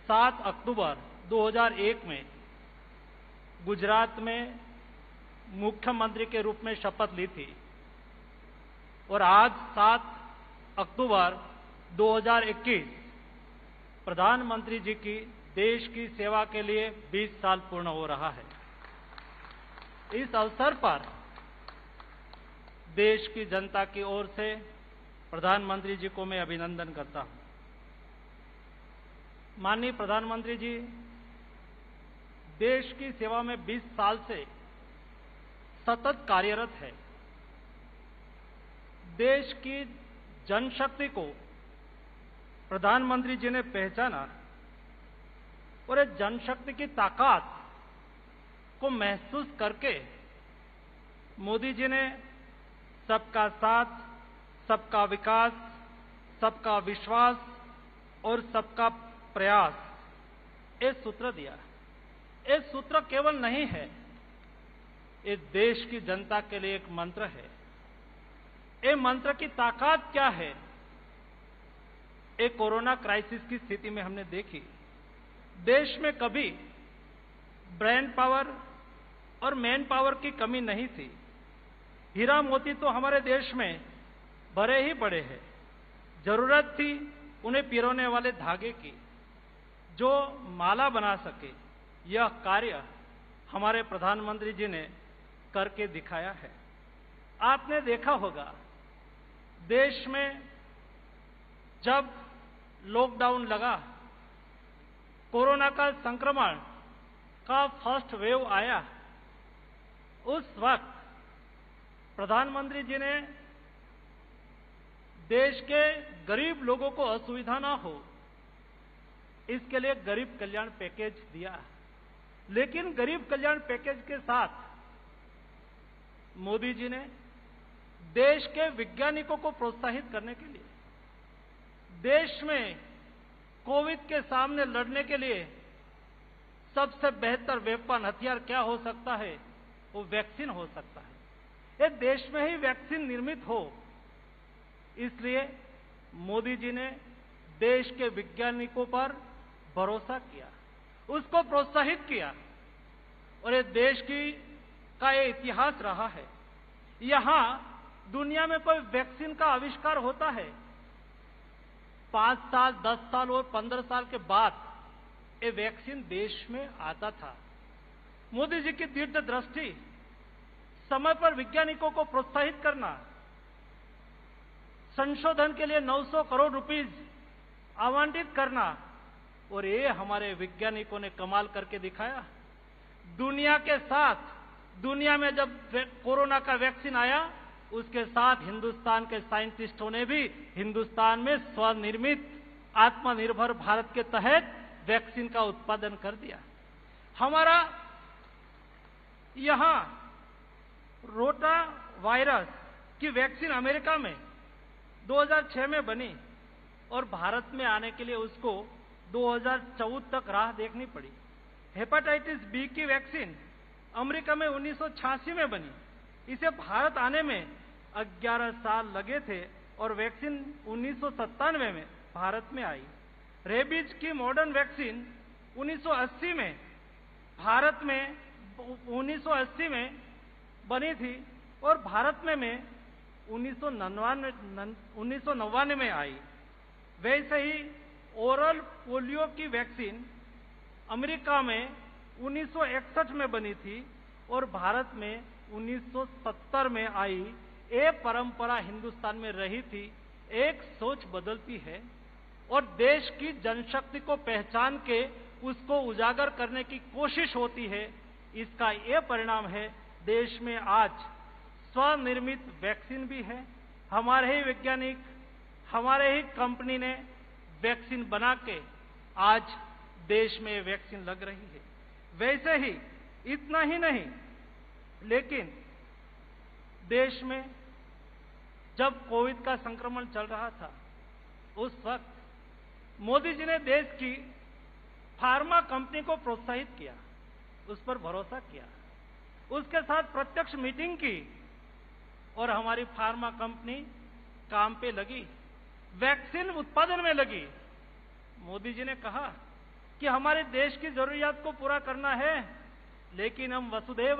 7 अक्टूबर 2001 में गुजरात में मुख्यमंत्री के रूप में शपथ ली थी और आज 7 अक्टूबर 2021 प्रधानमंत्री जी की देश की सेवा के लिए 20 साल पूर्ण हो रहा है। इस अवसर पर देश की जनता की ओर से प्रधानमंत्री जी को मैं अभिनंदन करता हूं। माननीय प्रधानमंत्री जी देश की सेवा में 20 साल से सतत कार्यरत है। देश की जनशक्ति को प्रधानमंत्री जी ने पहचाना और इस जनशक्ति की ताकत को महसूस करके मोदी जी ने सबका साथ, सबका विकास, सबका विश्वास और सबका प्रयास ये सूत्र दिया। ये सूत्र केवल नहीं है, ये देश की जनता के लिए एक मंत्र है। ये मंत्र की ताकत क्या है, एक कोरोना क्राइसिस की स्थिति में हमने देखी। देश में कभी ब्रेन पावर और मैन पावर की कमी नहीं थी। हीरा मोती तो हमारे देश में भरे ही पड़े हैं। जरूरत थी उन्हें पिरोने वाले धागे की, जो माला बना सके। यह कार्य हमारे प्रधानमंत्री जी ने करके दिखाया है। आपने देखा होगा, देश में जब लॉकडाउन लगा, कोरोना का संक्रमण का फर्स्ट वेव आया, उस वक्त प्रधानमंत्री जी ने देश के गरीब लोगों को असुविधा ना हो, इसके लिए गरीब कल्याण पैकेज दिया। लेकिन गरीब कल्याण पैकेज के साथ मोदी जी ने देश के वैज्ञानिकों को प्रोत्साहित करने के लिए, देश में कोविड के सामने लड़ने के लिए सबसे बेहतर वेपन, हथियार क्या हो सकता है, वो वैक्सीन हो सकता है। ये देश में ही वैक्सीन निर्मित हो, इसलिए मोदी जी ने देश के वैज्ञानिकों पर भरोसा किया, उसको प्रोत्साहित किया और ये देश का ये इतिहास रहा है। यहां दुनिया में कोई वैक्सीन का आविष्कार होता है, 5 साल, 10 साल और 15 साल के बाद ये वैक्सीन देश में आता था। मोदी जी की दीर्घ दृष्टि, समय पर वैज्ञानिकों को प्रोत्साहित करना, संशोधन के लिए 900 करोड़ रुपीस आवंटित करना, और ये हमारे वैज्ञानिकों ने कमाल करके दिखाया। दुनिया के साथ, दुनिया में जब कोरोना का वैक्सीन आया, उसके साथ हिंदुस्तान के साइंटिस्टों ने भी हिंदुस्तान में स्वनिर्मित आत्मनिर्भर भारत के तहत वैक्सीन का उत्पादन कर दिया। हमारा यहां रोटा वायरस की वैक्सीन अमेरिका में 2006 में बनी और भारत में आने के लिए उसको 2014 तक राह देखनी पड़ी। हेपेटाइटिस बी की वैक्सीन अमेरिका में 1986 में बनी, इसे भारत आने में 11 साल लगे थे और वैक्सीन 1997 में भारत में आई। रेबीज की मॉडर्न वैक्सीन 1980 में भारत में 1980 में बनी थी और भारत में 1999 में आई। वैसे ही ओरल पोलियो की वैक्सीन अमेरिका में 1961 में बनी थी और भारत में 1970 में आई। ये परंपरा हिंदुस्तान में रही थी। एक सोच बदलती है और देश की जनशक्ति को पहचान के उसको उजागर करने की कोशिश होती है। इसका ये परिणाम है, देश में आज स्वनिर्मित वैक्सीन भी है। हमारे ही वैज्ञानिक, हमारे ही कंपनी ने वैक्सीन बना के आज देश में वैक्सीन लग रही है। वैसे ही इतना ही नहीं, लेकिन देश में जब कोविड का संक्रमण चल रहा था, उस वक्त मोदी जी ने देश की फार्मा कंपनी को प्रोत्साहित किया, उस पर भरोसा किया, उसके साथ प्रत्यक्ष मीटिंग की और हमारी फार्मा कंपनी काम पे लगी, वैक्सीन उत्पादन में लगी। मोदी जी ने कहा कि हमारे देश की जरूरियात को पूरा करना है, लेकिन हम वसुधैव